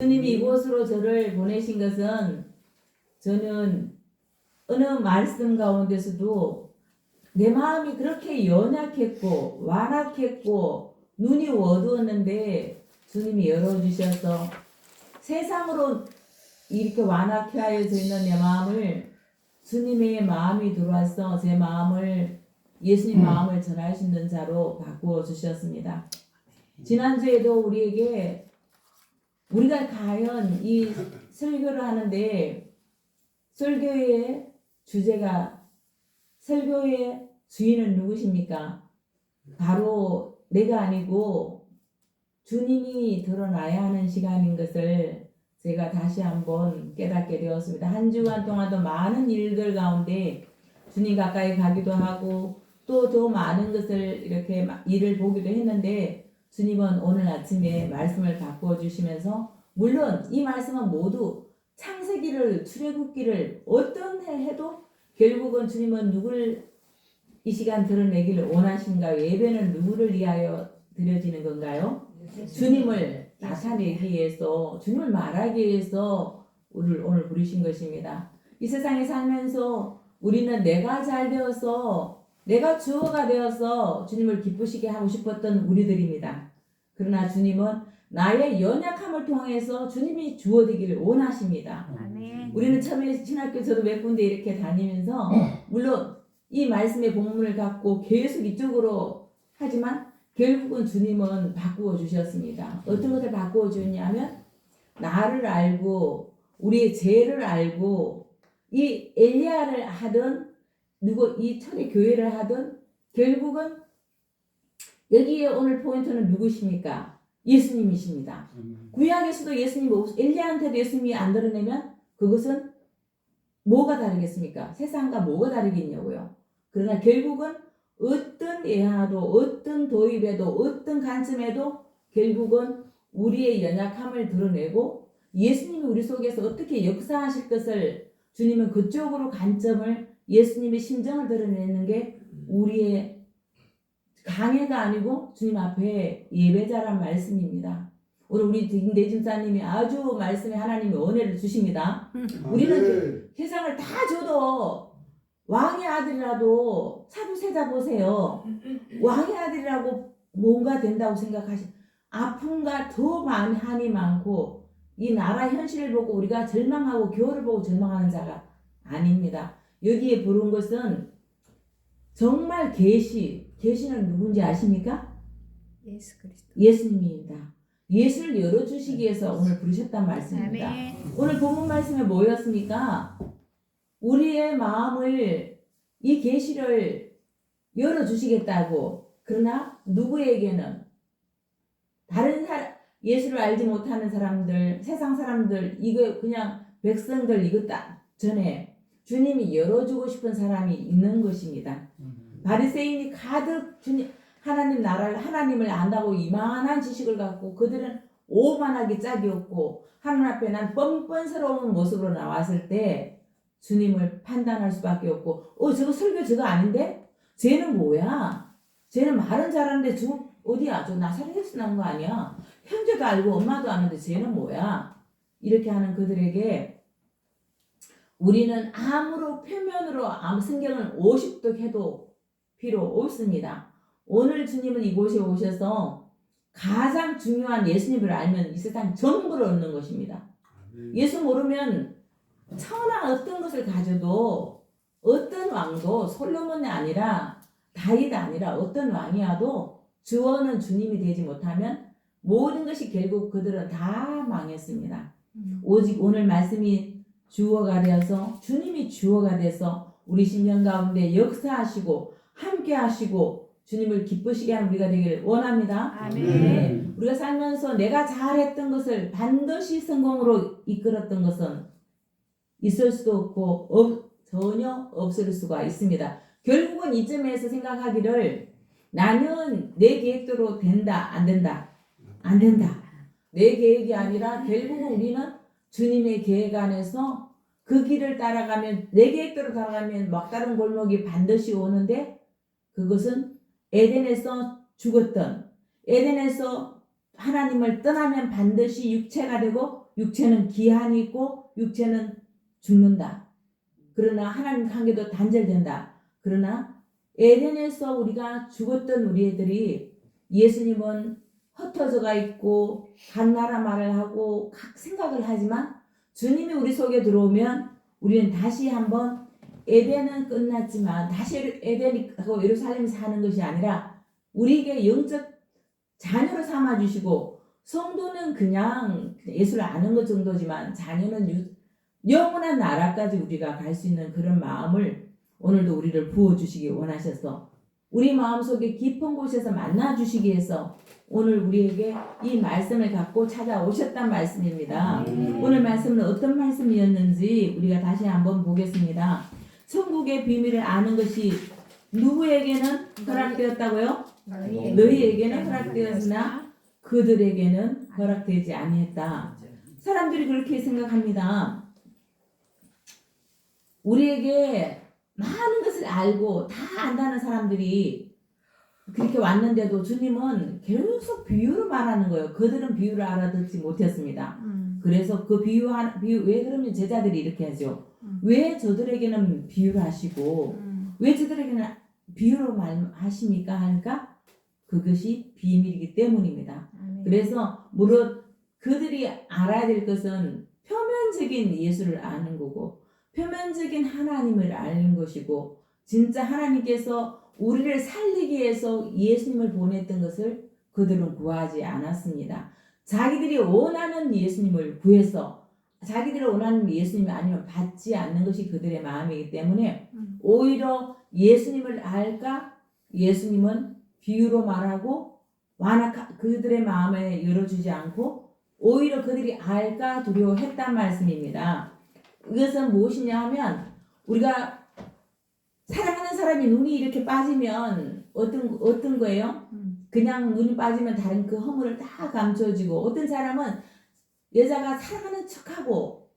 주님이 이곳으로 저를 보내신 것은 저는 어느 말씀 가운데서도 내 마음이 그렇게 연약했고 완악했고 눈이 어두웠는데 주님이 열어주셔서 세상으로 이렇게 완악해 하여져 있는 내 마음을 주님의 마음이 들어와서 제 마음을 예수님 마음을 전할 수 있는 자로 바꾸어 주셨습니다. 지난주에도 우리가 과연 이 설교를 하는데 설교의 주제가 설교의 주인은 누구십니까? 바로 내가 아니고 주님이 드러나야 하는 시간인 것을 제가 다시 한번 깨닫게 되었습니다. 한 주간 동안도 많은 일들 가운데 주님 가까이 가기도 하고 또 더 많은 것을 이렇게 일을 보기도 했는데 주님은 오늘 아침에 말씀을 바꾸어 주시면서 물론 이 말씀은 모두 창세기를 출애굽기를 어떤 해도 결국은 주님은 누구를 이 시간 드러내기를 원하신가요? 예배는 누구를 위하여 드려지는 건가요? 주님을 나타내기 위해서 주님을 말하기 위해서 오늘 부르신 것입니다. 이 세상에 살면서 우리는 내가 잘 되어서 내가 주어가 되어서 주님을 기쁘시게 하고 싶었던 우리들입니다. 그러나 주님은 나의 연약함을 통해서 주님이 주어 되기를 원하십니다. 아멘. 우리는 처음에 신학교 저도 몇 군데 이렇게 다니면서 물론 이 말씀의 본문을 갖고 계속 이쪽으로 하지만 결국은 주님은 바꾸어 주셨습니다. 어떤 것을 바꾸어 주냐면 나를 알고 우리의 죄를 알고 이 엘리야를 하든 누구 이 초대 교회를 하든 결국은 여기에 오늘 포인트는 누구십니까? 예수님이십니다. 구약에서도 예수님 엘리야한테도 예수님이 안 드러내면 그것은 뭐가 다르겠습니까? 세상과 뭐가 다르겠냐고요. 그러나 결국은 어떤 예화도 어떤 도입에도 어떤 관점에도 결국은 우리의 연약함을 드러내고 예수님이 우리 속에서 어떻게 역사하실 것을 주님은 그쪽으로 관점을 예수님의 심정을 드러내는 게 우리의 강해가 아니고 주님 앞에 예배자란 말씀입니다. 오늘 우리 김대 집사님이 아주 말씀에 하나님의 은혜를 주십니다. 우리는 세상을 다 줘도 왕의 아들이라도 사두세자 보세요. 왕의 아들이라고 뭔가 된다고 아픔과 더 많은 한이 많고 이 나라 현실을 보고 우리가 절망하고 교회를 보고 절망하는 자가 아닙니다. 여기에 부른 것은 정말 계시는 누군지 아십니까? 예수 그리스도. 예수님입니다. 예수를 열어주시기 위해서 오늘 부르셨단 말씀입니다. 아멘. 오늘 본문 말씀에 뭐였습니까? 우리의 마음을 이 계시를 열어주시겠다고. 그러나 누구에게는 다른 예수를 알지 못하는 사람들, 세상 사람들, 이거 그냥 백성들 이거 딱 전에 주님이 열어주고 싶은 사람이 있는 것입니다. 바리새인이 가득 하나님 나라를 하나님을 안다고 이만한 지식을 갖고 그들은 오만하게 짝이 없고 하나님 앞에 난 뻔뻔스러운 모습으로 나왔을 때 주님을 판단할 수밖에 없고 저거 설교 저거 아닌데? 쟤는 뭐야? 쟤는 말은 잘하는데 어디야? 저 나사렛에서 나온 거 아니야? 형제도 알고 엄마도 아는데 쟤는 뭐야? 이렇게 하는 그들에게 우리는 아무로 표면으로 성경을 50도 해도 필요 없습니다. 오늘 주님은 이곳에 오셔서 가장 중요한 예수님을 알면 이 세상 전부를 얻는 것입니다. 예수 모르면 천하 어떤 것을 가져도 어떤 왕도 솔로몬이 아니라 다윗이 아니라 어떤 왕이어도 주어는 주님이 되지 못하면 모든 것이 결국 그들은 다 망했습니다. 오직 오늘 말씀이 주어가 되어서 주님이 주어가 돼서 우리 심령 가운데 역사하시고 함께 하시고 주님을 기쁘시게 하는 우리가 되기를 원합니다. 아멘. 우리가 살면서 내가 잘했던 것을 반드시 성공으로 이끌었던 것은 있을 수도 없고 전혀 없을 수가 있습니다. 결국은 이쯤에서 생각하기를 나는 내 계획대로 된다 안 된다 안 된다. 내 계획이 아니라 결국은 우리는 주님의 계획 안에서 그 길을 따라가면 내 계획대로 따라가면 막다른 골목이 반드시 오는데 그것은 에덴에서 죽었던 에덴에서 하나님을 떠나면 반드시 육체가 되고 육체는 기한이 있고 육체는 죽는다. 그러나 하나님 관계도 단절된다. 그러나 에덴에서 우리가 죽었던 우리 애들이 예수님은 흩어져가 있고 각 나라 말을 하고 각 생각을 하지만 주님이 우리 속에 들어오면 우리는 다시 한번 에덴은 끝났지만 다시 에덴하고 예루살렘이 사는 것이 아니라 우리에게 영적 자녀로 삼아주시고 성도는 그냥 예수를 아는 것 정도지만 자녀는 영원한 나라까지 우리가 갈 수 있는 그런 마음을 오늘도 우리를 부어주시기 원하셔서 우리 마음속에 깊은 곳에서 만나주시기 위해서 오늘 우리에게 이 말씀을 갖고 찾아오셨단 말씀입니다. 오늘 말씀은 어떤 말씀이었는지 우리가 다시 한번 보겠습니다. 천국의 비밀을 아는 것이 누구에게는 허락되었다고요? 너희에게는 허락되었으나 그들에게는 허락되지 아니했다. 사람들이 그렇게 생각합니다. 우리에게 많은 것을 알고 다 안다는 사람들이 그렇게 왔는데도 주님은 계속 비유로 말하는 거예요. 그들은 비유를 알아듣지 못했습니다. 그래서 그 비유 왜 그러면 제자들이 이렇게 하죠. 왜 저들에게는 비유를 하시고 왜 저들에게는 비유로 말하십니까? 하니까 그것이 비밀이기 때문입니다. 그래서 물론 그들이 알아야 될 것은 표면적인 예수를 아는 거고 표면적인 하나님을 아는 것이고 진짜 하나님께서 우리를 살리기 위해서 예수님을 보냈던 것을 그들은 구하지 않았습니다. 자기들이 원하는 예수님을 구해서 자기들이 원하는 예수님이 아니면 받지 않는 것이 그들의 마음이기 때문에 오히려 예수님을 알까 예수님은 비유로 말하고 그들의 마음에 열어주지 않고 오히려 그들이 알까 두려워했단 말씀입니다. 이것은 무엇이냐 하면 우리가 사랑하는 사람이 눈이 이렇게 빠지면 어떤 거예요? 그냥 눈이 빠지면 다른 그 허물을 다 감춰지고 어떤 사람은 여자가 사랑하는 척하고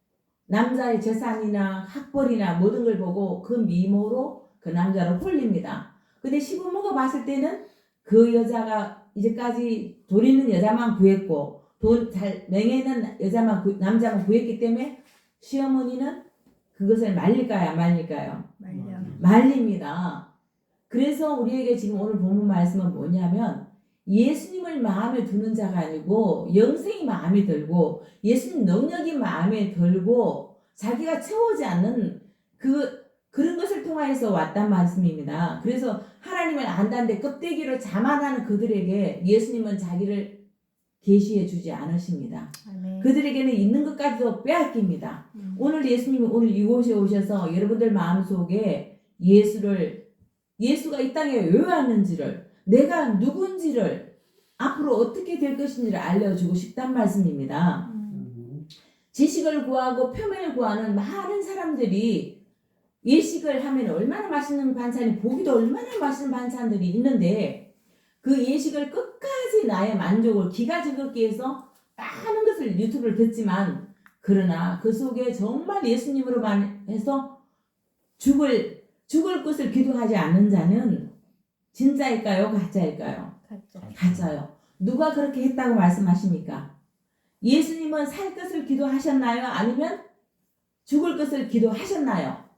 남자의 재산이나 학벌이나 모든 걸 보고 그 미모로 그 남자를 홀립니다. 근데 시부모가 봤을 때는 그 여자가 이제까지 돈 있는 여자만 구했고 돈 잘 명예 있는 남자만 구했기 때문에 시어머니는 그것을 말릴까요? 안 말릴까요? 말립니다. 그래서 우리에게 지금 오늘 본문 말씀은 뭐냐면 예수님을 마음에 두는 자가 아니고 영생이 마음에 들고 예수님 능력이 마음에 들고 자기가 채우지 않는 그런 것을 통하여서 왔단 말씀입니다. 그래서 하나님을 안다는데 껍데기로 자만하는 그들에게 예수님은 자기를 계시해 주지 않으십니다. 그들에게는 있는 것까지도 빼앗깁니다. 오늘 예수님이 오늘 이곳에 오셔서 여러분들 마음속에 예수가 이 땅에 왜 왔는지를 내가 누군지를 앞으로 어떻게 될 것인지를 알려주고 싶단 말씀입니다. 지식을 구하고 표면을 구하는 많은 사람들이 예식을 하면 얼마나 맛있는 반찬이 보기도 얼마나 맛있는 반찬들이 있는데 그 예식을 끝까지 나의 만족을 기가 즐겁기 위해서 많은 것을 유튜브를 듣지만 그러나 그 속에 정말 예수님으로만 해서 죽을 것을 기도하지 않는 자는 진짜일까요? 가짜일까요? 가짜요. 누가 그렇게 했다고 말씀하십니까? 예수님은 살 것을 기도하셨나요? 아니면 죽을 것을 기도하셨나요?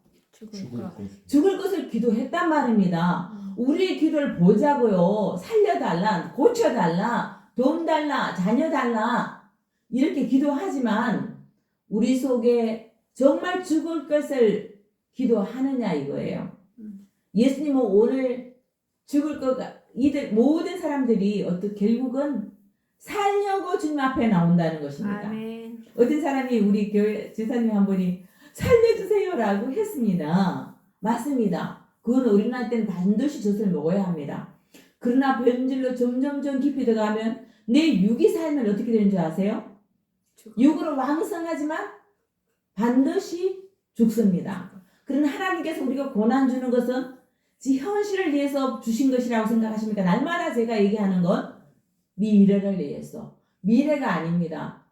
죽을 것을 기도했단 말입니다. 우리의 기도를 보자고요. 살려달라, 고쳐달라, 돈 달라, 자녀 달라 이렇게 기도하지만 우리 속에 정말 죽을 것을 기도하느냐 이거예요. 예수님은 오늘 죽을 이들 모든 사람들이 결국은 살려고 주님 앞에 나온다는 것입니다. 아멘. 어떤 사람이 우리 교회 지사님 한 분이 살려주세요라고 했습니다. 맞습니다. 그건 어린아이 때는 반드시 젖을 먹어야 합니다. 그러나 변질로 점점 깊이 들어가면 내 육이 살면 어떻게 되는 줄 아세요? 육으로 왕성하지만 반드시 죽습니다. 그러나 하나님께서 우리가 고난 주는 것은 현실을 위해서 주신 것이라고 생각하십니까? 날마다 제가 얘기하는 건 미래를 위해서. 미래가 아닙니다.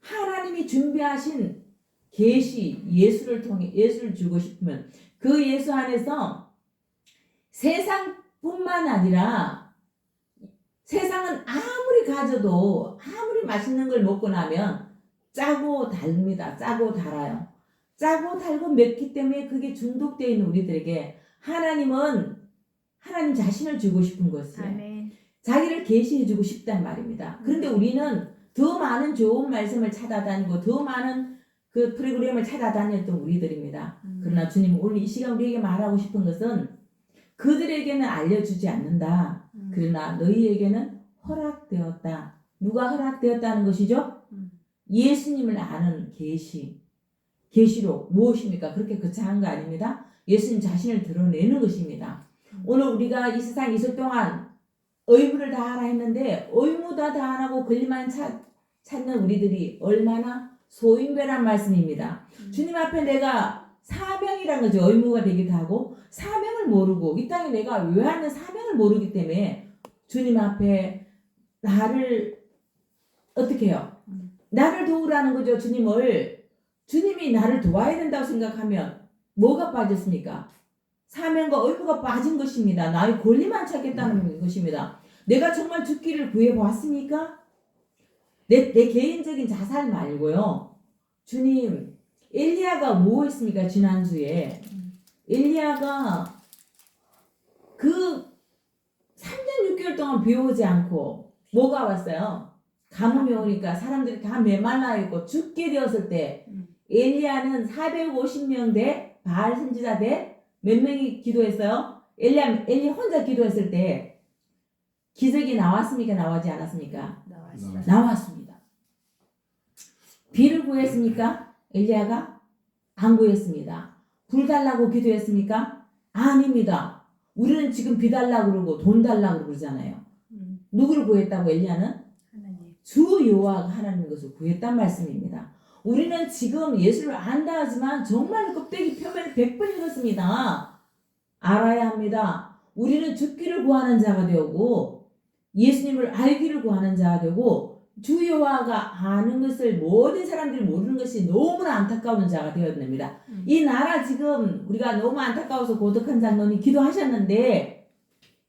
하나님이 준비하신 계시 예수를 통해 예수를 주고 싶으면 그 예수 안에서 세상뿐만 아니라 세상은 아무리 가져도 아무리 맛있는 걸 먹고 나면 짜고 달립니다. 짜고 달아요. 짜고 달고 맵기 때문에 그게 중독되어 있는 우리들에게 하나님은 하나님 자신을 주고 싶은 것이에요. 아멘. 자기를 계시해 주고 싶단 말입니다. 그런데 우리는 더 많은 좋은 말씀을 찾아다니고 더 많은 그 프로그램을 찾아다녔던 우리들입니다. 그러나 주님 오늘 이 시간 우리에게 말하고 싶은 것은 그들에게는 알려주지 않는다. 그러나 너희에게는 허락되었다. 누가 허락되었다는 것이죠? 예수님을 아는 계시록 무엇입니까? 그렇게 거창한 거 아닙니다. 예수님 자신을 드러내는 것입니다. 오늘 우리가 이 세상 있을 동안 의무를 다하라 했는데 의무 다 안 하고 권리만 찾는 우리들이 얼마나 소인배란 말씀입니다. 주님 앞에 내가 사명이란 거죠. 의무가 되기도 하고 사명을 모르고 이 땅에 내가 왜 하는 사명을 모르기 때문에 주님 앞에 나를 어떻게 해요? 나를 도우라는 거죠. 주님이 나를 도와야 된다고 생각하면 뭐가 빠졌습니까? 사명과 의무가 빠진 것입니다. 나의 권리만 찾겠다는 것입니다. 내가 정말 죽기를 구해보았습니까? 내 개인적인 자살 말고요. 주님, 엘리야가 뭐 했습니까? 지난주에. 엘리야가 그 3년 6개월 동안 비 오지 않고 뭐가 왔어요? 가뭄이 오니까 사람들이 다 메말라 있고 죽게 되었을 때 엘리야는 450명 대 바알 선지자 대 몇 명이 기도했어요? 엘리야 혼자 기도했을 때 기적이 나왔습니까? 나오지 않았습니까? 나왔습니다. 비를 구했습니까? 엘리야가 안 구했습니다. 불 달라고 기도했습니까? 아닙니다. 우리는 지금 비 달라고 그러고 돈 달라고 그러잖아요. 누구를 구했다고 엘리야는? 하나님. 주 여호와가 하나님 것을 구했단 말씀입니다. 우리는 지금 예수를 안다 하지만 정말 껍데기 표면을 100번 읽었습니다. 알아야 합니다. 우리는 죽기를 구하는 자가 되고 예수님을 알기를 구하는 자가 되고 주 여호와가 아는 것을 모든 사람들이 모르는 것이 너무나 안타까운 자가 되어야 됩니다. 이 나라 지금 우리가 너무 안타까워서 고독한 장로님 기도하셨는데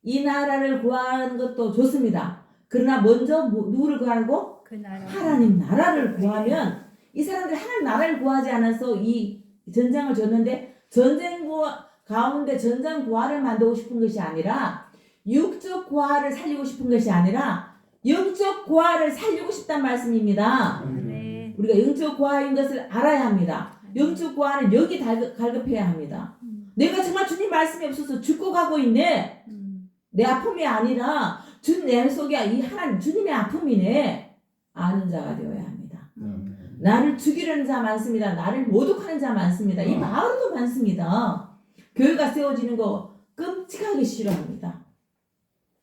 이 나라를 구하는 것도 좋습니다. 그러나 먼저 누구를 구하고? 그 나라. 하나님 나라를 구하면 이 사람들이 하나님 나라를 구하지 않아서 이 전쟁을 줬는데 전쟁 가운데 전쟁 구하를 만들고 싶은 것이 아니라 육적 구하를 살리고 싶은 것이 아니라 영적 구하를 살리고 싶단 말씀입니다. 네. 우리가 영적 구하인 것을 알아야 합니다. 영적 구하는 여기 갈급해야 합니다. 내가 정말 주님 말씀이 없어서 죽고 가고 있네. 내 아픔이 아니라 내 속에 이 하나님 주님의 아픔이네. 아는 자가 되어야 합니다. 나를 죽이려는 자 많습니다. 나를 모독하는 자 많습니다. 이 마을도 많습니다. 교회가 세워지는 거 끔찍하게 싫어합니다.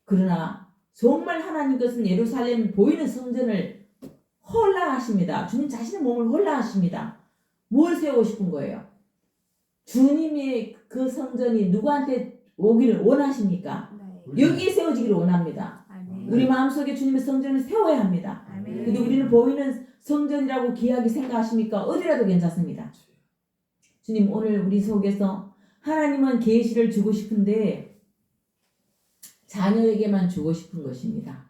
그러나 정말 하나님 것은 예루살렘 보이는 성전을 헐라하십니다. 주님 자신의 몸을 헐라하십니다. 뭘 세우고 싶은 거예요? 주님이 그 성전이 누구한테 오기를 원하십니까? 네. 여기에 세워지기를 원합니다. 아멘. 우리 마음속에 주님의 성전을 세워야 합니다. 아멘. 근데 우리는 보이는 성전이라고 귀하게 생각하십니까? 어디라도 괜찮습니다. 주님 오늘 우리 속에서 하나님은 계시를 주고 싶은데 자녀에게만 주고 싶은 것입니다.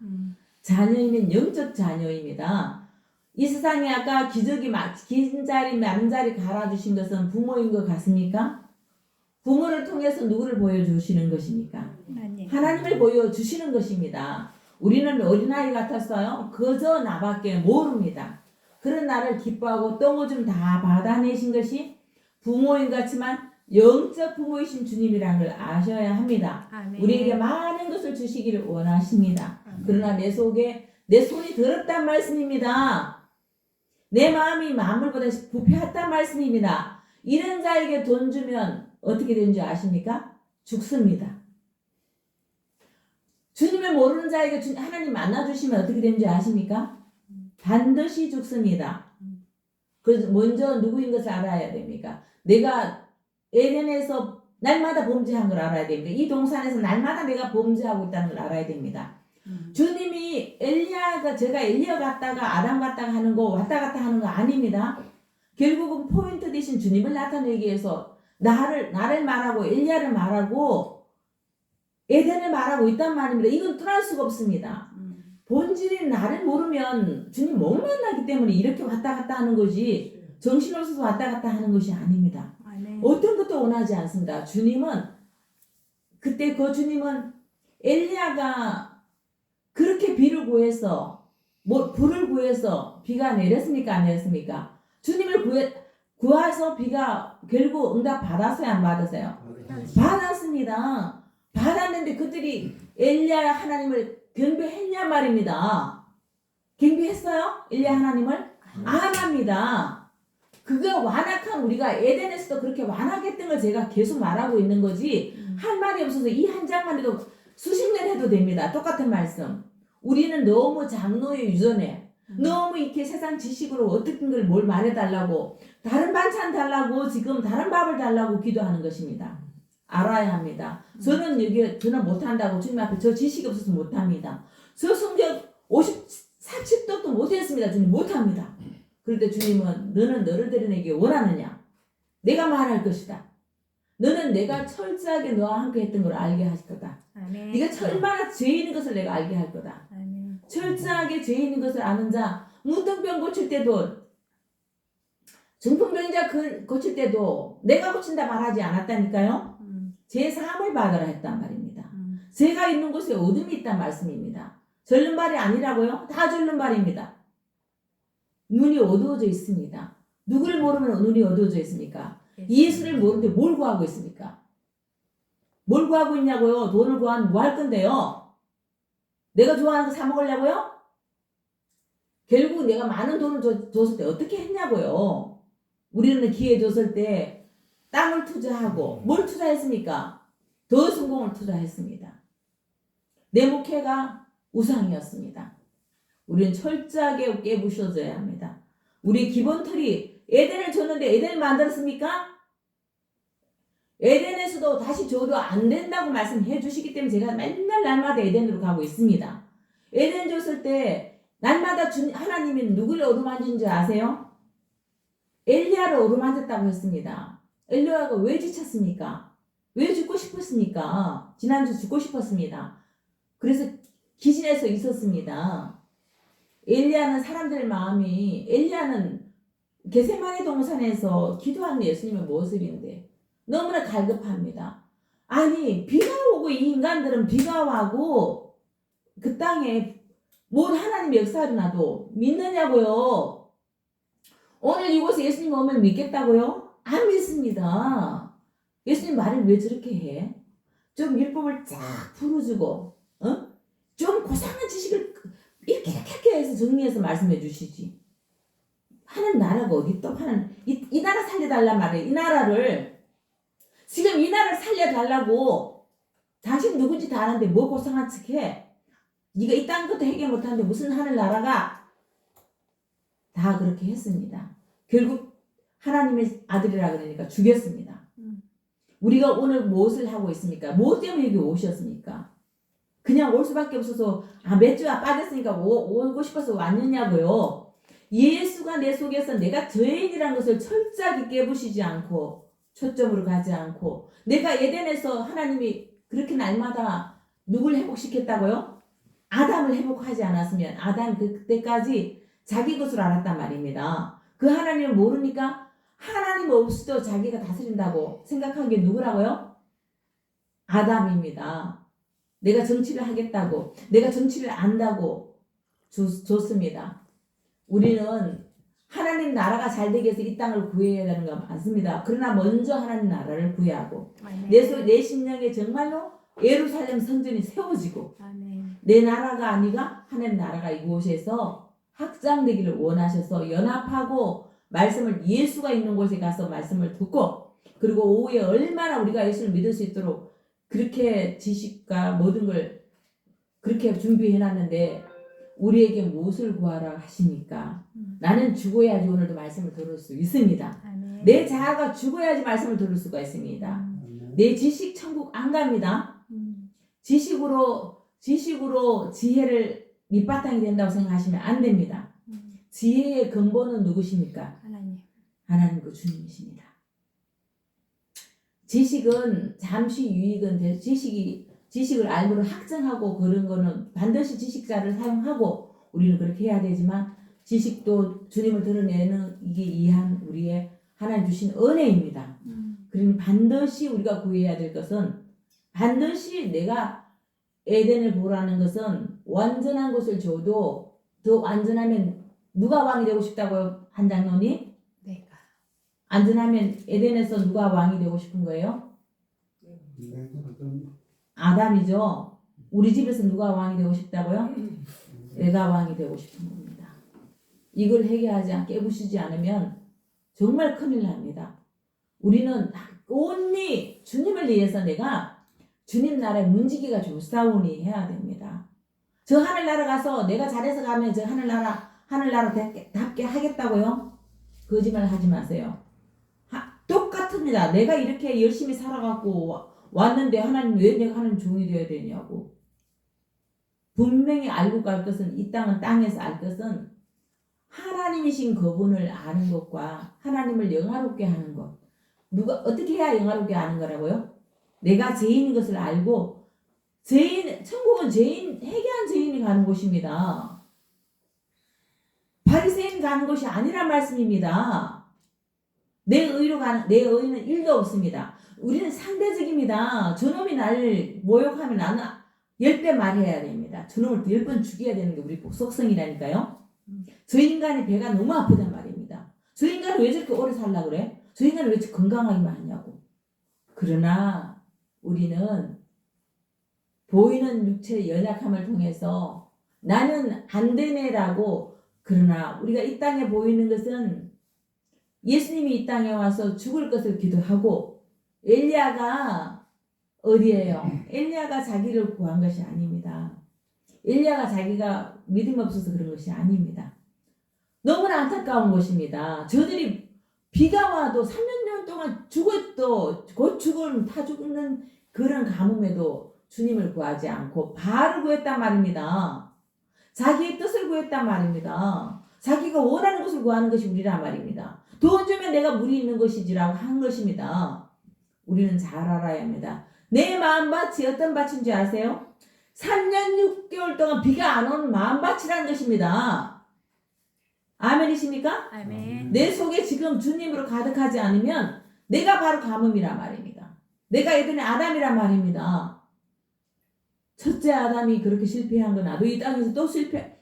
자녀이면 영적 자녀입니다. 이 세상에 아까 기적이 긴 자리 많은 자리 갈아주신 것은 부모인 것 같습니까? 부모를 통해서 누구를 보여주시는 것입니까? 하나님을 보여주시는 것입니다. 우리는 어린아이 같았어요. 그저 나밖에 모릅니다. 그런 나를 기뻐하고 똥오줌 다 받아내신 것이 부모인 것 같지만 영적 부모이신 주님이라는 걸 아셔야 합니다. 아멘. 우리에게 많은 것을 주시기를 원하십니다. 그러나 내 속에 내 손이 더럽단 말씀입니다. 내 마음이 만물보다 부패했단 말씀입니다. 이런 자에게 돈 주면 어떻게 되는지 아십니까? 죽습니다. 주님을 모르는 자에게 하나님 만나주시면 어떻게 되는지 아십니까? 반드시 죽습니다. 그래서 먼저 누구인 것을 알아야 됩니까? 내가 에덴에서 날마다 범죄한 걸 알아야 됩니다. 이 동산에서 날마다 내가 범죄하고 있다는 걸 알아야 됩니다. 주님이 제가 엘리야 갔다가 아담 갔다가 하는 거 왔다 갔다 하는 거 아닙니다. 결국은 포인트 대신 주님을 나타내기 위해서 나를 말하고 엘리야를 말하고 에덴을 말하고 있단 말입니다. 이건 떠날 수가 없습니다. 본질인 나를 모르면 주님 못 만나기 때문에 이렇게 왔다 갔다 하는 거지 정신없어서 왔다 갔다 하는 것이 아닙니다. 아멘. 어떤 것도 원하지 않습니다. 주님은 그때 그 주님은 엘리야가 그렇게 비를 구해서 불을 구해서 비가 내렸습니까? 안 내렸습니까? 주님을 구해서 비가 결국 응답 받았어요? 안 받았어요? 받았습니다. 받았는데 그들이 엘리야 하나님을 경배했냐 말입니다. 경배했어요? 엘리야 하나님을? 안 합니다. 그가 완악한 우리가 에덴에서도 그렇게 완악했던 걸 제가 계속 말하고 있는 거지 할 말이 없어서 이 한 장만 해도 수십 년 해도 됩니다. 똑같은 말씀. 우리는 너무 장로에 유전해. 너무 이렇게 세상 지식으로 어떻게 뭘 말해달라고 다른 반찬 달라고 지금 다른 밥을 달라고 기도하는 것입니다. 알아야 합니다. 저는 저는 못한다고 주님 앞에 저 지식이 없어서 못합니다. 저 성경 40도도 못했습니다. 주님 못합니다. 그럴 때 주님은 너는 너를 드러내기 원하느냐? 내가 말할 것이다. 너는 내가 철저하게 너와 함께 했던 걸 알게 할 거다. 아멘. 네가 얼마나 죄 있는 것을 내가 알게 할 거다. 아멘. 철저하게 죄 있는 것을 아는 자 무등병 고칠 때도 중풍병자 고칠 때도 내가 고친다 말하지 않았다니까요. 제 사함을 받으라 했단 말입니다. 죄가 있는 곳에 어둠이 있단 말씀입니다. 절른 발이 아니라고요? 다 절른 발입니다. 눈이 어두워져 있습니다. 누구를 모르면 눈이 어두워져 있습니까? 예수를 모르는데 뭘 구하고 있습니까? 뭘 구하고 있냐고요? 돈을 구하면 뭐 할 건데요? 내가 좋아하는 거 사 먹으려고요? 결국 내가 많은 돈을 줬을 때 어떻게 했냐고요? 우리는 기회 줬을 때 땅을 투자하고 뭘 투자했습니까? 더 성공을 투자했습니다. 내 목회가 우상이었습니다. 우리는 철저하게 깨부셔져야 합니다. 우리 기본 틀이 에덴을 줬는데 에덴을 만들었습니까? 에덴에서도 다시 줘도 안 된다고 말씀해 주시기 때문에 제가 맨날 날마다 에덴으로 가고 있습니다. 에덴 줬을 때 날마다 하나님이 누구를 어루만진 줄 아세요? 엘리야를 어루만졌다고 했습니다. 엘리야가 왜 지쳤습니까? 왜 죽고 싶었습니까? 지난주 죽고 싶었습니다. 그래서 기진에서 있었습니다. 엘리야는 사람들 마음이 엘리야는 겟세마네 동산에서 기도하는 예수님의 모습인데 너무나 갈급합니다. 아니 비가 오고 이 인간들은 비가 와고 그 땅에 뭘 하나님 역사를 나도 믿느냐고요. 오늘 이곳에 예수님 오면 믿겠다고요? 안 믿습니다. 예수님 말을 왜 저렇게 해? 좀 율법을 쫙 풀어주고 좀 고상한 지식을 이렇게 해서 정리해서 말씀해 주시지. 하는 나라가 어디 또 이 나라 살려달란 말이에요. 이 나라를 지금 이 나라를 살려달라고 당신 누군지 다 아는데 뭐 고상한 척해? 네가 이 땅 것도 해결 못하는데 무슨 하늘나라가? 다 그렇게 했습니다. 결국 하나님의 아들이라 그러니까 죽였습니다. 우리가 오늘 무엇을 하고 있습니까? 무엇 때문에 여기 오셨습니까? 그냥 올 수밖에 없어서 몇 주가 빠졌으니까 오고 싶어서 왔느냐고요. 예수가 내 속에서 내가 죄인이라는 것을 철저하게 깨부시지 않고 초점으로 가지 않고 내가 에덴에서 하나님이 그렇게 날마다 누굴 회복시켰다고요? 아담을 회복하지 않았으면 아담 그때까지 자기 것으로 알았단 말입니다. 그 하나님을 모르니까 하나님 없이도 자기가 다스린다고 생각한 게 누구라고요? 아담입니다. 내가 정치를 하겠다고 내가 정치를 안다고 좋습니다. 우리는 하나님 나라가 잘 되기 위해서 이 땅을 구해야 되는 건 맞습니다. 그러나 먼저 하나님 나라를 구해하고 내 심령에 정말로 예루살렘 성전이 세워지고 내 나라가 아니라 하나님 나라가 이곳에서 확장되기를 원하셔서 연합하고 말씀을 예수가 있는 곳에 가서 말씀을 듣고 그리고 오후에 얼마나 우리가 예수를 믿을 수 있도록 그렇게 지식과 모든 걸 그렇게 준비해 놨는데 우리에게 무엇을 구하라 하십니까? 나는 죽어야지 오늘도 말씀을 들을 수 있습니다. 내 자아가 죽어야지 말씀을 들을 수가 있습니다. 내 지식 천국 안 갑니다. 지식으로 지혜를 밑바탕이 된다고 생각하시면 안 됩니다. 지혜의 근본은 누구십니까? 하나님 그 주님이십니다. 지식은 잠시 유익은 지식이 지식을 알고를 학정하고 그런 거는 반드시 지식자를 사용하고 우리는 그렇게 해야 되지만 지식도 주님을 드러내는 이게 이한 우리의 하나님 주신 은혜입니다. 그러니 반드시 우리가 구해야 될 것은 반드시 내가 에덴을 보라는 것은 완전한 것을 줘도 더 완전하면 누가 왕이 되고 싶다고요? 한장로님? 내가. 완전하면 에덴에서 누가 왕이 되고 싶은 거예요? 아담이죠. 우리 집에서 누가 왕이 되고 싶다고요? 내가 왕이 되고 싶은 겁니다. 이걸 해결하지 깨부시지 않으면 정말 큰일 납니다. 우리는 온리 주님을 위해서 내가 주님 나라의 문지기가 좋사오니 해야 됩니다. 저 하늘나라 가서 내가 잘해서 가면 저 하늘나라답게 하겠다고요? 거짓말 하지 마세요. 똑같습니다. 내가 이렇게 열심히 살아갖고 왔는데 하나님 왜 내가 하나님 종이 되어야 되냐고. 분명히 알고 갈 것은 이 땅은 땅에서 알 것은 하나님이신 그분을 아는 것과 하나님을 영화롭게 하는 것. 누가 어떻게 해야 영화롭게 하는 거라고요? 내가 죄인인 것을 알고 천국은 회개한 죄인이 가는 곳입니다. 바리새인 가는 것이 아니란 말씀입니다. 내 의는 1도 없습니다. 우리는 상대적입니다. 저놈이 나를 모욕하면 나는 10배 말해야 됩니다. 저놈을 10번 죽여야 되는 게 우리 속성이라니까요. 저 인간의 배가 너무 아프단 말입니다. 저 인간은 왜 저렇게 오래 살라 그래? 저 인간은 왜 저렇게 건강하기만 하냐고. 그러나 우리는 보이는 육체의 연약함을 통해서 나는 안 되네라고. 그러나 우리가 이 땅에 보이는 것은 예수님이 이 땅에 와서 죽을 것을 기도하고 엘리야가 어디예요? 엘리야가 자기를 구한 것이 아닙니다. 엘리야가 자기가 믿음 없어서 그런 것이 아닙니다. 너무나 안타까운 것입니다. 저들이 비가 와도 3년 동안 죽어도 곧 다 죽는 그런 가뭄에도 주님을 구하지 않고 바알을 구했단 말입니다. 자기의 뜻을 구했단 말입니다. 자기가 원하는 것을 구하는 것이 우리란 말입니다. 돈 주면 내가 물이 있는 것이지라고 한 것입니다. 우리는 잘 알아야 합니다. 내 마음밭이 어떤 밭인 줄 아세요? 3년 6개월 동안 비가 안 오는 마음밭이라는 것입니다. 아멘이십니까? 아멘. 내 속에 지금 주님으로 가득하지 않으면 내가 바로 가뭄이란 말입니다. 내가 예전에 아담이란 말입니다. 첫째 아담이 그렇게 실패한 건 나도 이 땅에서 또 실패.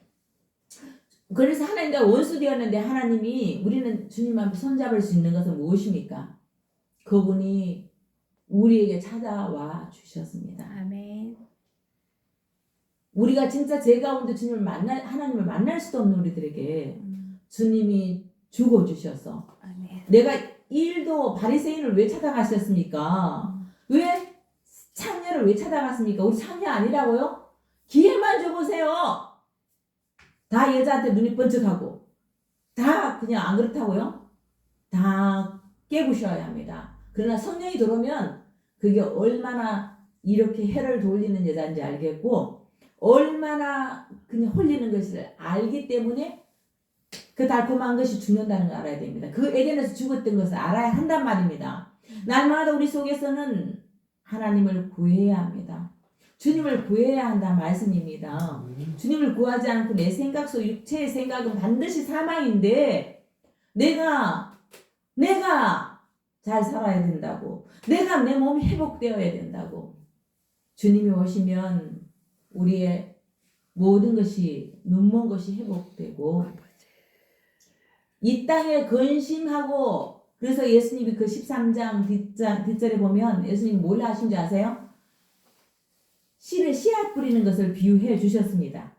그래서 하나님과 원수 되었는데 하나님이 우리는 주님 앞에 손잡을 수 있는 것은 무엇입니까? 그분이 우리에게 찾아와 주셨습니다. 아멘. 우리가 진짜 죄 가운데 하나님을 만날 수도 없는 우리들에게 주님이 죽어 주셔서 아멘. 내가 일도 바리새인을 왜 찾아가셨습니까? 왜 창녀를 왜 찾아갔습니까? 우리 창녀 아니라고요? 기회만 줘보세요. 다 여자한테 눈이 번쩍하고 다 그냥 안 그렇다고요? 다 깨부셔야 합니다. 그러나 성령이 들어오면 그게 얼마나 이렇게 해를 돌리는 여자인지 알겠고 얼마나 그냥 홀리는 것을 알기 때문에 그 달콤한 것이 죽는다는 걸 알아야 됩니다. 그 에덴에서 죽었던 것을 알아야 한단 말입니다. 날마다 우리 속에서는 하나님을 구해야 합니다. 주님을 구해야 한다는 말씀입니다. 주님을 구하지 않고 내 생각 속 육체의 생각은 반드시 사망인데 내가 잘 살아야 된다고. 내가 내 몸이 회복되어야 된다고. 주님이 오시면 우리의 모든 것이 눈먼 것이 회복되고 이 땅에 근심하고 그래서 예수님이 그 13장 뒷절에 보면 예수님이 뭘 하신지 아세요? 씨앗 뿌리는 것을 비유해 주셨습니다.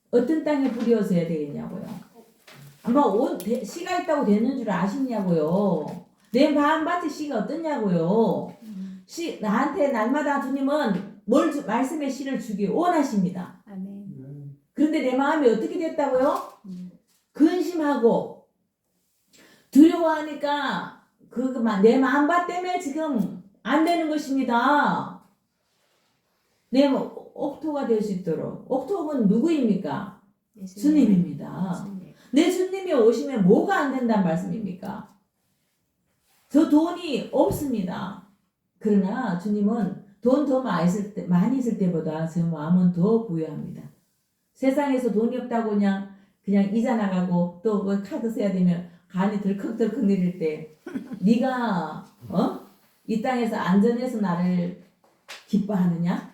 어떤 땅에 뿌려서야 되겠냐고요. 아마 씨가 있다고 되는 줄 아시냐고요. 내 마음밭에 씨가 어떠냐고요. 나한테 날마다 주님은 말씀의 씨를 주기 원하십니다. 아멘. 그런데 내 마음이 어떻게 됐다고요? 근심하고 두려워하니까 내 마음밭 때문에 지금 안 되는 것입니다. 내 옥토가 될 수 있도록. 옥토는 누구입니까? 주님입니다. 내 주님이 오시면 뭐가 안 된다는 말씀입니까? 저 돈이 없습니다. 그러나 주님은 돈 더 많이 있을 때보다 제 마음은 더 부유합니다. 세상에서 돈이 없다고 그냥 이자 나가고 또 뭐 카드 써야 되면 간이 덜컥덜컥 내릴 때 네가 이 땅에서 안전해서 나를 기뻐하느냐?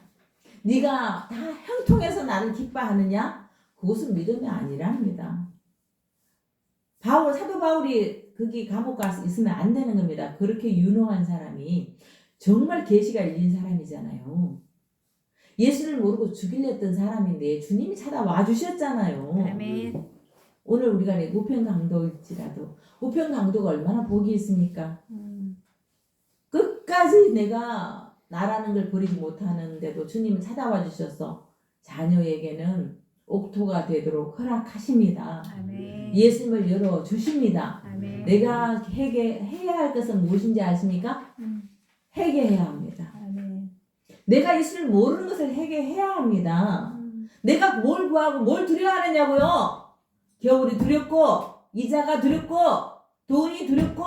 네가 다 형통해서 나를 기뻐하느냐? 그것은 믿음이 아니랍니다. 사도 바울이 거기 감옥 가서 있으면 안 되는 겁니다. 그렇게 유능한 사람이 정말 계시가 열린 사람이잖아요. 예수를 모르고 죽이려 했던 사람인데 주님이 찾아와 주셨잖아요. 아멘. 오늘 우리가 우편강도일지라도 우편강도가 얼마나 복이 있습니까? 끝까지 내가 나라는 걸 버리지 못하는데도 주님은 찾아와 주셔서 자녀에게는 옥토가 되도록 허락하십니다. 아멘. 예수님을 열어주십니다. 아멘. 내가 해야 할 것은 무엇인지 아십니까? 회개해야 합니다. 아멘. 내가 예수를 모르는 것을 회개해야 합니다. 내가 뭘 구하고 뭘 두려워하느냐고요? 겨울이 두렵고 이자가 두렵고 돈이 두렵고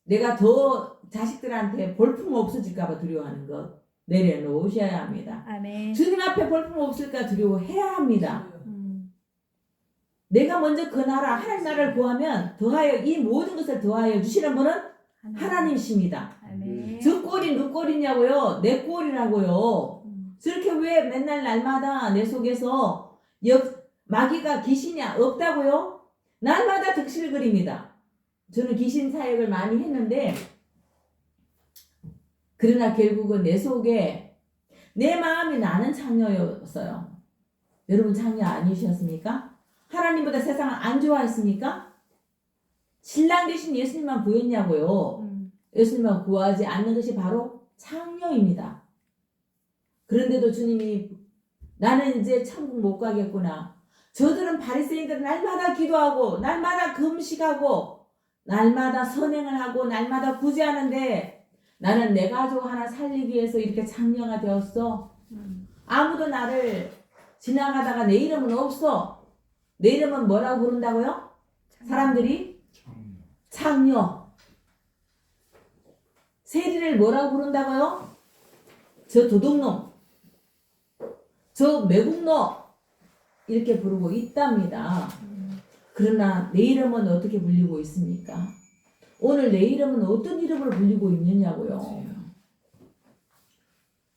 내가 더 자식들한테 볼품 없어질까 봐 두려워하는 것 내려놓으셔야 합니다. 아멘. 주님 앞에 볼품 없을까 두려워해야 합니다. 내가 먼저 그 나라 하나님 나라를 구하면 더하여 이 모든 것을 더하여 주시는 분은 하나님이십니다. 아멘. 저 꼴이 누 꼴이냐고요? 내 꼴이라고요. 저렇게 왜 맨날 날마다 내 속에서 마귀가 귀신이 없다고요? 날마다 득실을 그립니다. 저는 귀신 사역을 많이 했는데 그러나 결국은 내 속에 내 마음이 나는 창녀였어요. 여러분 창녀 아니셨습니까? 하나님보다 세상을 안 좋아했습니까? 신랑 되신 예수님만 구했냐고요? 예수님만 구하지 않는 것이 바로 창녀입니다. 그런데도 주님이 나는 이제 천국 못 가겠구나. 저들은 바리새인들은 날마다 기도하고 날마다 금식하고 날마다 선행을 하고 날마다 구제하는데 나는 내 가족 하나 살리기 위해서 이렇게 창녀가 되었어. 아무도 나를 지나가다가 내 이름은 없어. 내 이름은 뭐라고 부른다고요? 사람들이 창녀. 세리를 뭐라고 부른다고요? 저 도둑놈, 저 매국노 이렇게 부르고 있답니다. 그러나 내 이름은 어떻게 불리고 있습니까? 오늘 내 이름은 어떤 이름으로 불리고 있느냐고요.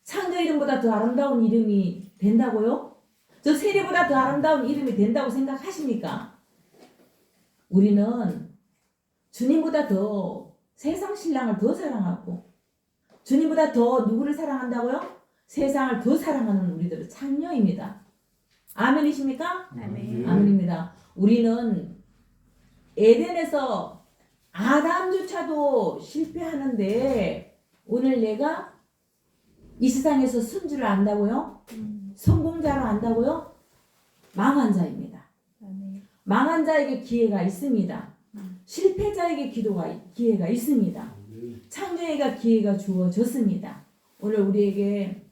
창녀 이름보다 더 아름다운 이름이 된다고요? 저 세리보다 더 아름다운 이름이 된다고 생각하십니까? 우리는 주님보다 더 세상 신랑을 더 사랑하고 주님보다 더 누구를 사랑한다고요? 세상을 더 사랑하는 우리들은 창녀입니다. 아멘이십니까? 아멘. 아멘입니다. 우리는 에덴에서 아담조차도 실패하는데 오늘 내가 이 세상에서 순주를 안다고요? 성공자로 안다고요? 망한 자입니다. 아멘. 망한 자에게 기회가 있습니다. 실패자에게 기회가 있습니다. 창녀에게 기회가 주어졌습니다. 오늘 우리에게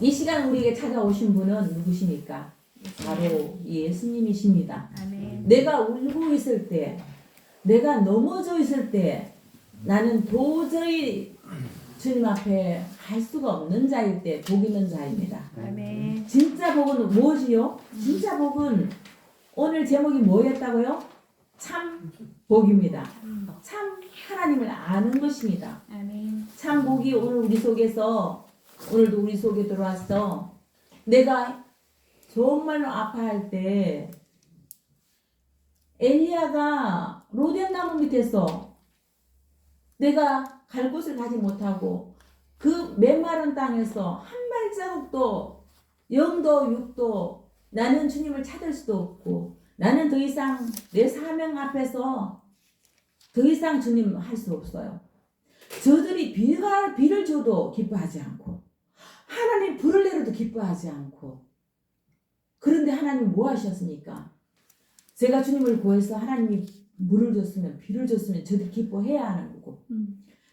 이 시간 우리에게 찾아오신 분은 누구십니까? 바로 예수님이십니다. 아멘. 내가 울고 있을 때, 내가 넘어져 있을 때, 나는 도저히 주님 앞에 갈 수가 없는 자일 때 복 있는 자입니다. 아멘. 진짜 복은 무엇이요? 진짜 복은 오늘 제목이 뭐였다고요? 참 복입니다. 참 하나님을 아는 것입니다. 아멘. 참 복이 오늘 우리 속에서 오늘도 우리 속에 들어왔어. 내가 정말로 아파할 때 엘리야가 로뎀나무 밑에서 내가 갈 곳을 가지 못하고 그 메마른 땅에서 한 발자국도 0도 6도 나는 주님을 찾을 수도 없고 나는 더 이상 내 사명 앞에서 더 이상 주님 할 수 없어요. 저들이 비를 줘도 기뻐하지 않고 하나님 불을 내려도 기뻐하지 않고 그런데 하나님 뭐 하셨습니까? 제가 주님을 구해서 하나님이 물을 줬으면 비를 줬으면 저들이 기뻐해야 하는 거고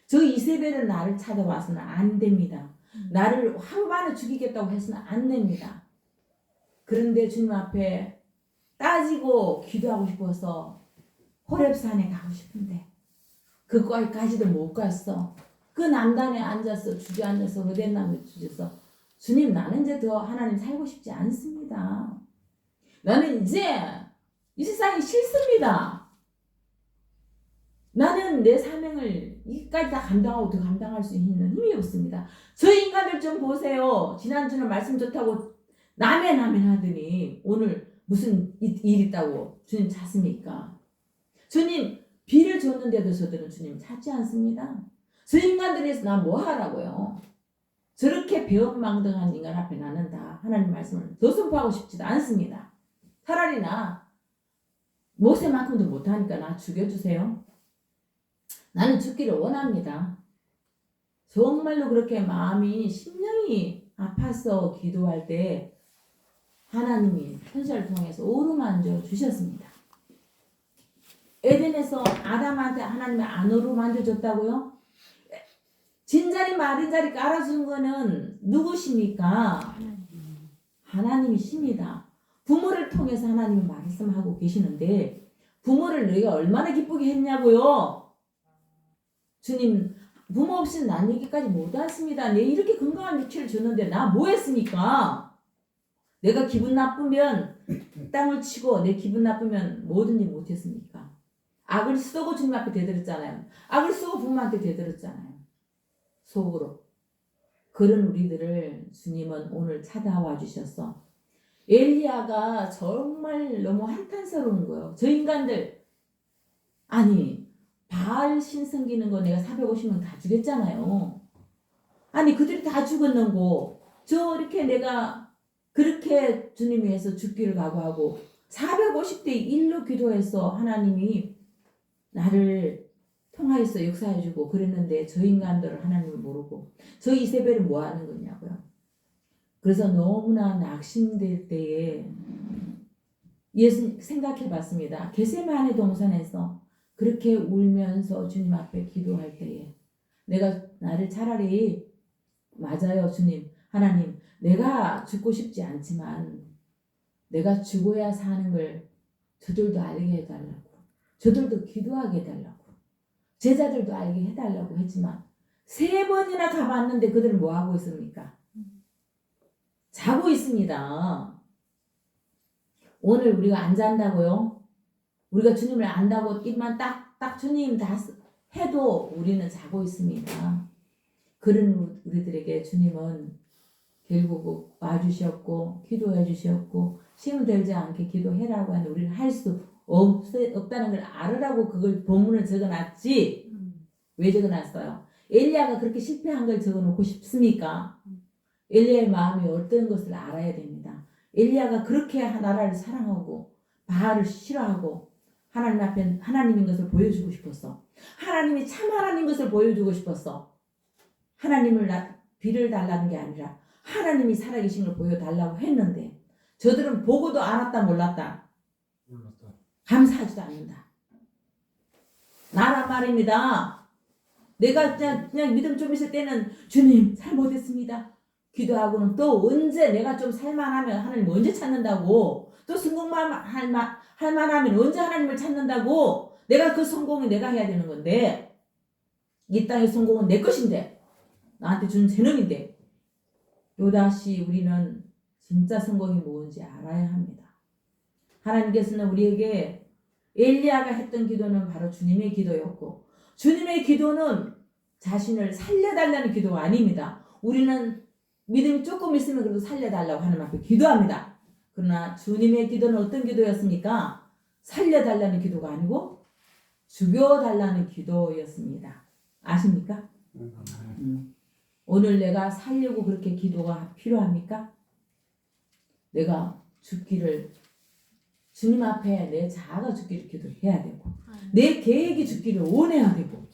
저 이세벨은 나를 찾아와서는 안 됩니다. 나를 하루만에 죽이겠다고 해서는 안 됩니다. 그런데 주님 앞에 따지고 기도하고 싶어서 호렙산에 가고 싶은데 그거기까지도 못 갔어. 그 남단에 앉아서 주저앉아서 로덴나무 주저서 주님 나는 이제 더 하나님 살고 싶지 않습니다. 나는 이제 이 세상이 싫습니다. 나는 내 사명을 이까지 다 감당하고 더 감당할 수 있는 힘이 없습니다. 저 인간들 좀 보세요. 지난주는 말씀 좋다고 나면 하더니 오늘 무슨 일 있다고 주님 찾습니까? 주님 비를 줬는데도 저들은 주님 찾지 않습니다. 저 인간들에서 나 뭐 하라고요? 저렇게 배은망덕한 인간 앞에 나는 다 하나님 말씀을 더 선포하고 싶지도 않습니다. 차라리 나 모세만큼도 못하니까 나 죽여주세요. 나는 죽기를 원합니다. 정말로 그렇게 마음이 심령이 아파서 기도할 때 하나님이 천사를 통해서 오르만져 주셨습니다. 에덴에서 아담한테 하나님이 안 오르만져 줬다고요? 진자리 마른자리 깔아준 거는 누구십니까? 하나님이십니다. 부모를 통해서 하나님이 말씀하고 계시는데 부모를 너희가 얼마나 기쁘게 했냐고요? 주님 부모 없이는 난 여기까지 못왔습니다. 내 이렇게 건강한 육체를 줬는데 나 뭐 했습니까? 내가 기분 나쁘면 땅을 치고 내 기분 나쁘면 뭐든지 못했습니까? 악을 쓰고 주님 앞에 대들었잖아요. 악을 쓰고 부모한테 대들었잖아요. 속으로. 그런 우리들을 주님은 오늘 찾아와 주셨어. 엘리야가 정말 너무 한탄스러운 거예요. 저 인간들 아니 바알 신 섬기는 거 내가 450명 다 죽였잖아요. 아니 그들이 다 죽었는고 저 이렇게 내가 그렇게 주님 위해서 죽기를 각오하고 450대 1로 기도해서 하나님이 나를 통하여서 역사해주고 그랬는데 저 인간들은 하나님을 모르고 저 이세벨은 뭐 하는 거냐고요. 그래서 너무나 낙심될 때에 예수 생각해 봤습니다. 겟세마네 동산에서 그렇게 울면서 주님 앞에 기도할 때에 내가 나를 차라리 맞아요 주님 하나님 내가 죽고 싶지 않지만 내가 죽어야 사는 걸 저들도 알게 해달라고 저들도 기도하게 해달라고 제자들도 알게 해달라고 했지만 3번이나 가봤는데 그들은 뭐 하고 있습니까? 자고 있습니다. 오늘 우리가 안 잔다고요? 우리가 주님을 안다고 입만 딱 주님 다 해도 우리는 자고 있습니다. 그런 우리들에게 주님은 결국 와주셨고 기도해 주셨고 시험 들지 않게 기도해라고 하는데 우리는 할 수 없다는 걸 알으라고 그걸 본문을 적어놨지. 왜 적어놨어요? 엘리야가 그렇게 실패한 걸 적어놓고 싶습니까? 엘리야의 마음이 어떤 것을 알아야 됩니다. 엘리야가 그렇게 나라를 사랑하고 바알을 싫어하고 하나님 앞에 하나님인 것을 보여주고 싶었어. 하나님이 참 하나님인 것을 보여주고 싶었어. 하나님을 비를 달라는 게 아니라 하나님이 살아계신 걸 보여달라고 했는데 저들은 보고도 알았다 몰랐다. 감사하지도 않는다. 나란 말입니다. 내가 그냥 믿음 좀 있을 때는 주님 잘못했습니다. 기도하고는 또 언제 내가 좀 살만하면 하나님 언제 찾는다고 또 성공만 할 만하면 언제 하나님을 찾는다고 내가 그 성공이 내가 해야 되는 건데 이 땅의 성공은 내 것인데 나한테 준 재능인데 또다시 우리는 진짜 성공이 뭔지 알아야 합니다. 하나님께서는 우리에게 엘리야가 했던 기도는 바로 주님의 기도였고 주님의 기도는 자신을 살려달라는 기도가 아닙니다. 우리는 믿음이 조금 있으면 그래도 살려달라고 하나님 앞에 기도합니다. 그러나 주님의 기도는 어떤 기도였습니까? 살려달라는 기도가 아니고 죽여달라는 기도였습니다. 아십니까? 오늘 내가 살려고 그렇게 기도가 필요합니까? 내가 죽기를 주님 앞에 내 자아가 죽기를 기도해야 되고 내 계획이 죽기를 원해야 되고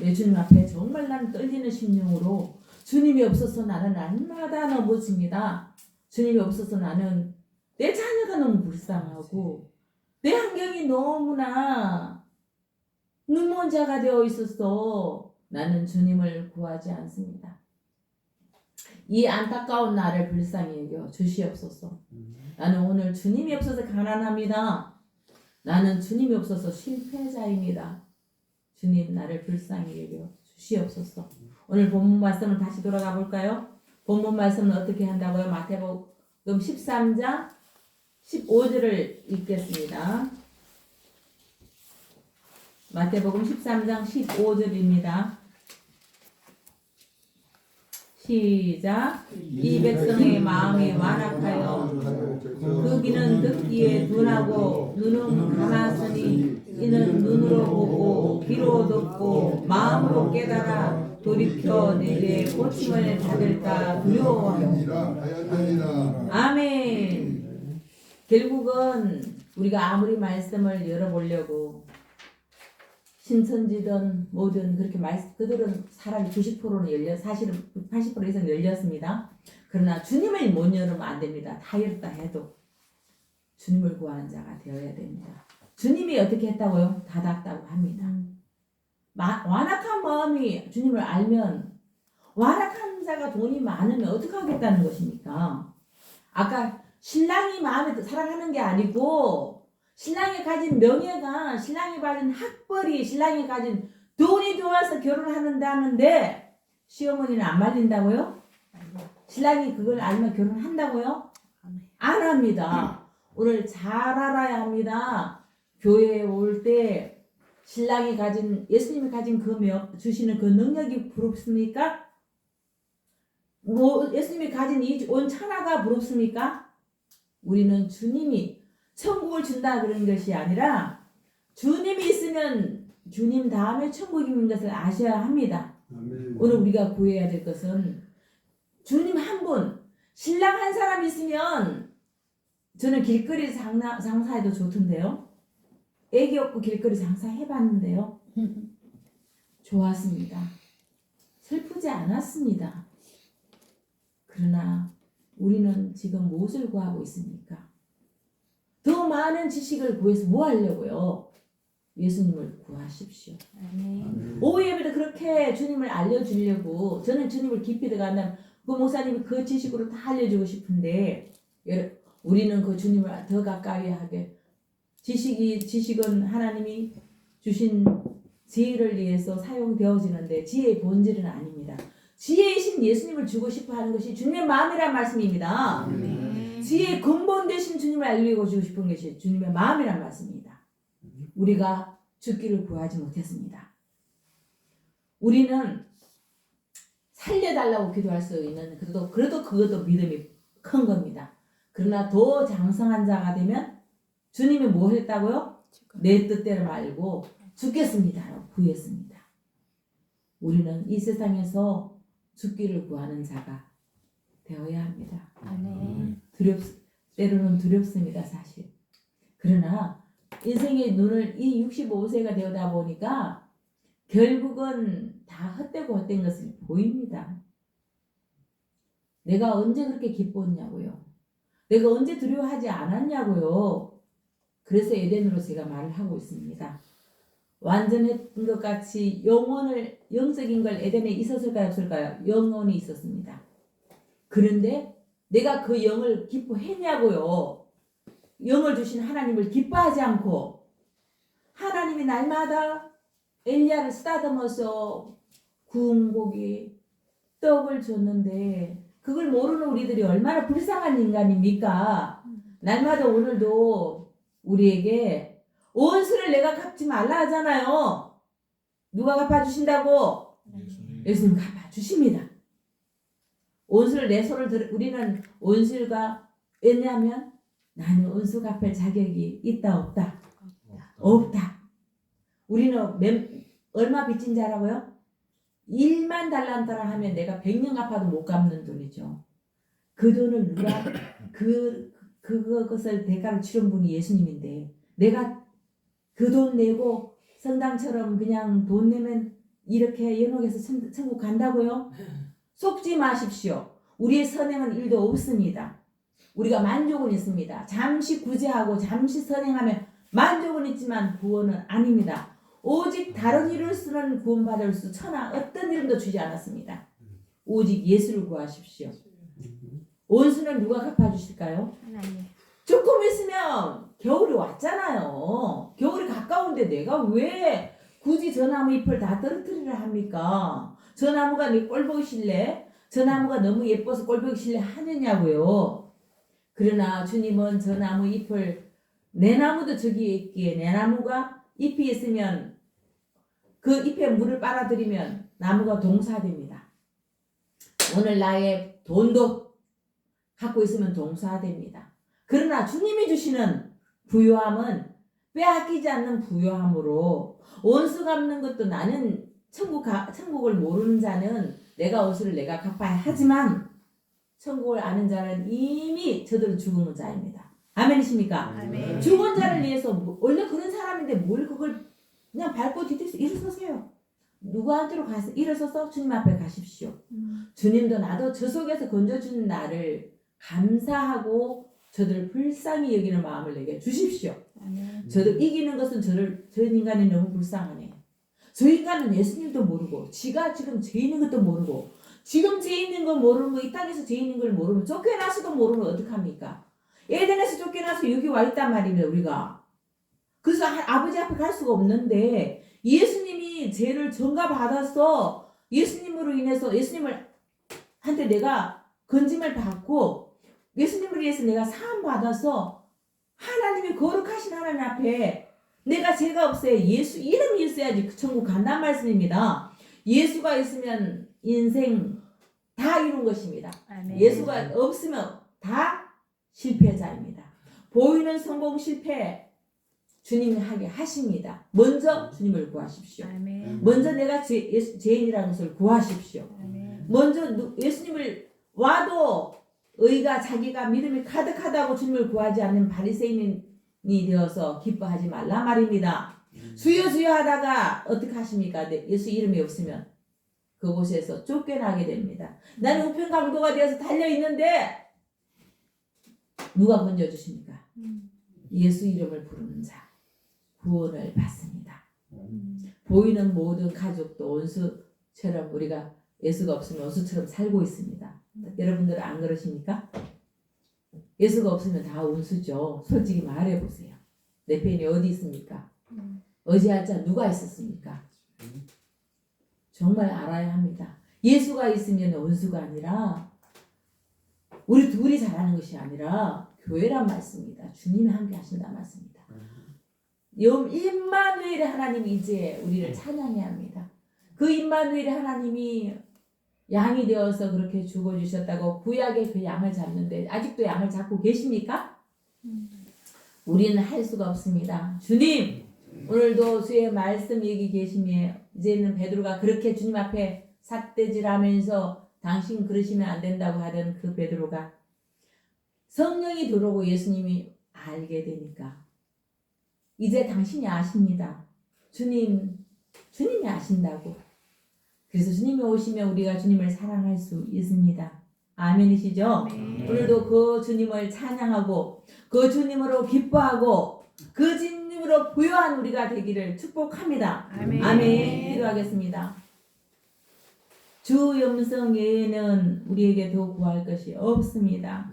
내 주님 앞에 정말 나는 떨리는 심령으로 주님이 없어서 나는 날마다 넘어집니다. 주님이 없어서 나는 내 자녀가 너무 불쌍하고 내 환경이 너무나 눈먼 자가 되어 있어서 나는 주님을 구하지 않습니다. 이 안타까운 나를 불쌍히 여겨 주시옵소서. 나는 오늘 주님이 없어서 가난합니다. 나는 주님이 없어서 실패자입니다. 주님 나를 불쌍히 여겨 주시옵소서. 주시옵소서. 오늘 본문 말씀을 다시 돌아가 볼까요? 본문 말씀은 어떻게 한다고요? 마태복음 13장 15절을 읽겠습니다. 마태복음 13장 15절입니다. 시작. 이 백성의 마음이 완악하여 그 귀는 듣기에 둔하고 눈은 감았으니 이는 눈으로 보고 귀로 듣고 마음으로 깨달아 돌이켜 내게 고침을 받을까 두려워하노라. 아멘. 결국은 우리가 아무리 말씀을 열어보려고 신천지든 뭐든 그렇게 그들은 사람이 90%는 열려, 사실은 80% 이상 열렸습니다. 그러나 주님을 못 열으면 안 됩니다. 다 열었다 해도 주님을 구하는 자가 되어야 됩니다. 주님이 어떻게 했다고요? 닫았다고 합니다. 완악한 마음이 주님을 알면, 완악한 자가 돈이 많으면 어떻게 하겠다는 것입니까? 아까 신랑이 마음에 사랑하는 게 아니고 신랑이 가진 명예가, 신랑이 가진 학벌이, 신랑이 가진 돈이 좋아서 결혼하는다는데 시어머니는 안 말린다고요? 신랑이 그걸 알면 결혼한다고요? 안 합니다. 오늘 잘 알아야 합니다. 교회에 올 때 신랑이 가진, 예수님이 가진 그 주시는 그 능력이 부럽습니까? 뭐 예수님이 가진 이 온 천하가 부럽습니까? 우리는 주님이 천국을 준다 그런 것이 아니라 주님이 있으면 주님 다음에 천국이 있는 것을 아셔야 합니다. 오늘 우리가 구해야 될 것은 주님 한 분, 신랑 한 사람 있으면 저는 길거리 장사해도 좋던데요. 애기 없고 길거리 장사 해봤는데요. 좋았습니다. 슬프지 않았습니다. 그러나 우리는 지금 무엇을 구하고 있습니까? 더 많은 지식을 구해서 뭐 하려고요? 예수님을 구하십시오. 오후 예배도 그렇게 주님을 알려주려고, 저는 주님을 깊이 들어간다면 그 목사님이 그 지식으로 다 알려주고 싶은데 우리는 그 주님을 더 가까이 하게, 지식은 하나님이 주신 지혜를 위해서 사용되어지는데 지혜의 본질은 아닙니다. 지혜이신 예수님을 주고 싶어 하는 것이 주님의 마음이란 말씀입니다. 지혜의 근본 되신 주님을 알리고 주고 싶은 것이 주님의 마음이란 말씀입니다. 우리가 죽기를 구하지 못했습니다. 우리는 살려달라고 기도할 수 있는, 그래도 그것도 믿음이 큰 겁니다. 그러나 더 장성한 자가 되면 주님이 뭐 했다고요? 내 뜻대로 말고 죽겠습니다. 구했습니다. 우리는 이 세상에서 죽기를 구하는 자가 되어야 합니다. 때로는 두렵습니다, 사실. 그러나 인생의 눈을 이 65세가 되어다 보니까 결국은 다 헛되고 헛된 것을 보입니다. 내가 언제 그렇게 기뻤냐고요? 내가 언제 두려워하지 않았냐고요? 그래서 에덴으로 제가 말을 하고 있습니다. 완전했던 것 같이 영적인 걸 에덴에 있었을까요? 없을까요? 영혼이 있었습니다. 그런데 내가 그 영을 기뻐했냐고요? 영을 주신 하나님을 기뻐하지 않고 하나님이 날마다 엘리야를 쓰다듬어서 구운 고기, 떡을 줬는데 그걸 모르는 우리들이 얼마나 불쌍한 인간입니까? 날마다 오늘도 우리에게 원수를 내가 갚지 말라 하잖아요. 누가 갚아주신다고? 예수님 갚아주십니다. 원수를 내 손을 우리는 원수가, 왜냐하면 나는 원수 갚을 자격이 있다 없다? 없다. 우리는 얼마 빚진 자라고요? 1만 달란트라 하면 내가 100년 갚아도 못 갚는 돈이죠. 그 돈을 누가 그것을 대가로 치른 분이 예수님인데 내가 그 돈 내고 성당처럼 그냥 돈 내면 이렇게 연옥에서 천국 간다고요? 속지 마십시오. 우리의 선행은 일도 없습니다. 우리가 만족은 있습니다. 잠시 구제하고 잠시 선행하면 만족은 있지만 구원은 아닙니다. 오직 다른 이를 쓰는 구원받을 수 천하 어떤 이름도 주지 않았습니다. 오직 예수를 구하십시오. 원수는 누가 갚아주실까요? 하나님. 조금 있으면 겨울이 왔잖아요. 겨울이 가까운데 내가 왜 굳이 저 나무 잎을 다 떨어뜨리려 합니까? 저 나무가 내 꼴 보기 싫래? 저 나무가 너무 예뻐서 꼴 보기 싫래 하느냐고요. 그러나 주님은 저 나무 잎을 내 나무도 저기에 있기에 내 나무가 잎이 있으면 그 잎에 물을 빨아들이면 나무가 동사됩니다. 오늘 나의 돈도 갖고 있으면 동사됩니다. 그러나 주님이 주시는 부요함은 빼앗기지 않는 부요함으로 원수 갚는 것도 나는 천국을 모르는 자는 내가 원수를 내가 갚아야 하지만 천국을 아는 자는 이미 저들은 죽은 자입니다. 아멘이십니까? 아멘. 죽은 자를 위해서 원래 그런 사람인데 뭘 그걸 그냥 밟고 뒤에서 일어서세요. 누구한테로 가서 일어서서 주님 앞에 가십시오. 주님도 나도 저 속에서 건져주는 나를 감사하고 저들을 불쌍히 여기는 마음을 내게 주십시오. 아멘. 저들 이기는 것은 저 인간이 너무 불쌍하네. 저 인간은 예수님도 모르고 지가 지금 죄 있는 것도 모르고 지금 죄 있는 걸 모르는 거 이 땅에서 죄 있는 걸 모르면 쫓겨나서도 모르면 어떡합니까? 에덴에서 쫓겨나서 여기 와 있단 말입니다. 우리가. 그래서 아버지 앞에 갈 수가 없는데 예수님이 죄를 전가받아서 예수님으로 인해서 예수님을 한테 내가 건짐을 받고 예수님을 위해서 내가 사함 받아서 하나님이 거룩하신 하나님 앞에 내가 죄가 없어야 예수 이름이 있어야지 그 천국 간단 말씀입니다. 예수가 있으면 인생 다 이룬 것입니다. 아멘. 예수가 없으면 다 실패자입니다. 보이는 성공 실패 주님이 하게 하십니다. 먼저 주님을 구하십시오. 아멘. 먼저 내가 죄인이라는 것을 구하십시오. 아멘. 먼저 예수님을 와도 의가 자기가 믿음이 가득하다고 주님을 구하지 않는 바리새인이 되어서 기뻐하지 말라 말입니다. 주여 주여 하다가 어떻게 하십니까? 예수 이름이 없으면 그곳에서 쫓겨나게 됩니다. 나는 우편강도가 되어서 달려있는데 누가 건져주십니까? 예수 이름을 부르는 자 구원을 받습니다. 보이는 모든 가족도 원수처럼 우리가 예수가 없으면 원수처럼 살고 있습니다. 여러분들은 안 그러십니까? 예수가 없으면 다 원수죠. 솔직히 말해보세요. 내 편이 어디 있습니까? 의지할 자 누가 있었습니까? 정말 알아야 합니다. 예수가 있으면 원수가 아니라 우리 둘이 잘하는 것이 아니라 교회란 말씀입니다. 주님이 함께 하신다는 말씀입니다. 임마누엘의 하나님이 이제 우리를 찬양해야 합니다. 그 임마누엘의 하나님이 양이 되어서 그렇게 죽어주셨다고 구약의 그 양을 잡는데 아직도 양을 잡고 계십니까? 우리는 할 수가 없습니다. 주님 오늘도 주의 말씀 여기 계시며 이제는 베드로가 그렇게 주님 앞에 삿대질하면서 당신 그러시면 안 된다고 하던 그 베드로가 성령이 들어오고 예수님이 알게 되니까 이제 당신이 아십니다. 주님이 아신다고. 그래서 주님이 오시면 우리가 주님을 사랑할 수 있습니다. 아멘이시죠? 네. 오늘도 그 주님을 찬양하고 그 주님으로 기뻐하고 그 주님으로 부요한 우리가 되기를 축복합니다. 아멘. 아멘. 기도하겠습니다. 주 음성 외에는 우리에게 더 구할 것이 없습니다.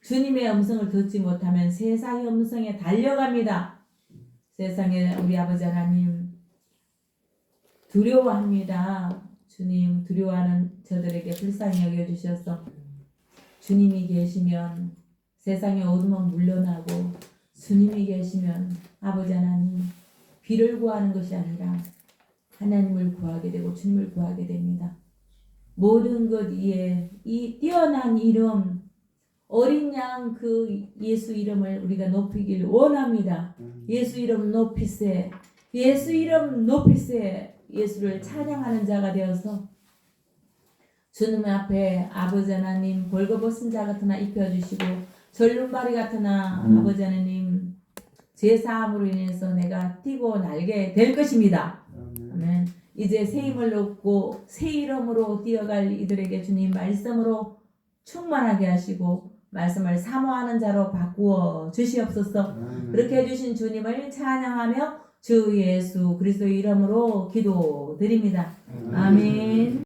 주님의 음성을 듣지 못하면 세상의 음성에 달려갑니다. 세상에 우리 아버지 하나님 두려워합니다. 주님 두려워하는 저들에게 불쌍히 여겨주셔서 주님이 계시면 세상의 어둠은 물러나고 주님이 계시면 아버지 하나님 비를 구하는 것이 아니라 하나님을 구하게 되고 주님을 구하게 됩니다. 모든 것 위에 이 뛰어난 이름 어린 양 그 예수 이름을 우리가 높이길 원합니다. 예수 이름 높이세 예수 이름 높이세 예수를 찬양하는 자가 되어서 주님 앞에 아버지 하나님 벌거벗은 자 같으나 입혀주시고 절름발이 같으나 아버지 하나님 제사함으로 인해서 내가 뛰고 날게 될 것입니다. 아멘. 이제 새 힘을 얻고 새 이름으로 뛰어갈 이들에게 주님 말씀으로 충만하게 하시고 말씀을 사모하는 자로 바꾸어 주시옵소서. 그렇게 해주신 주님을 찬양하며 주 예수 그리스도의 이름으로 기도드립니다. 아멘.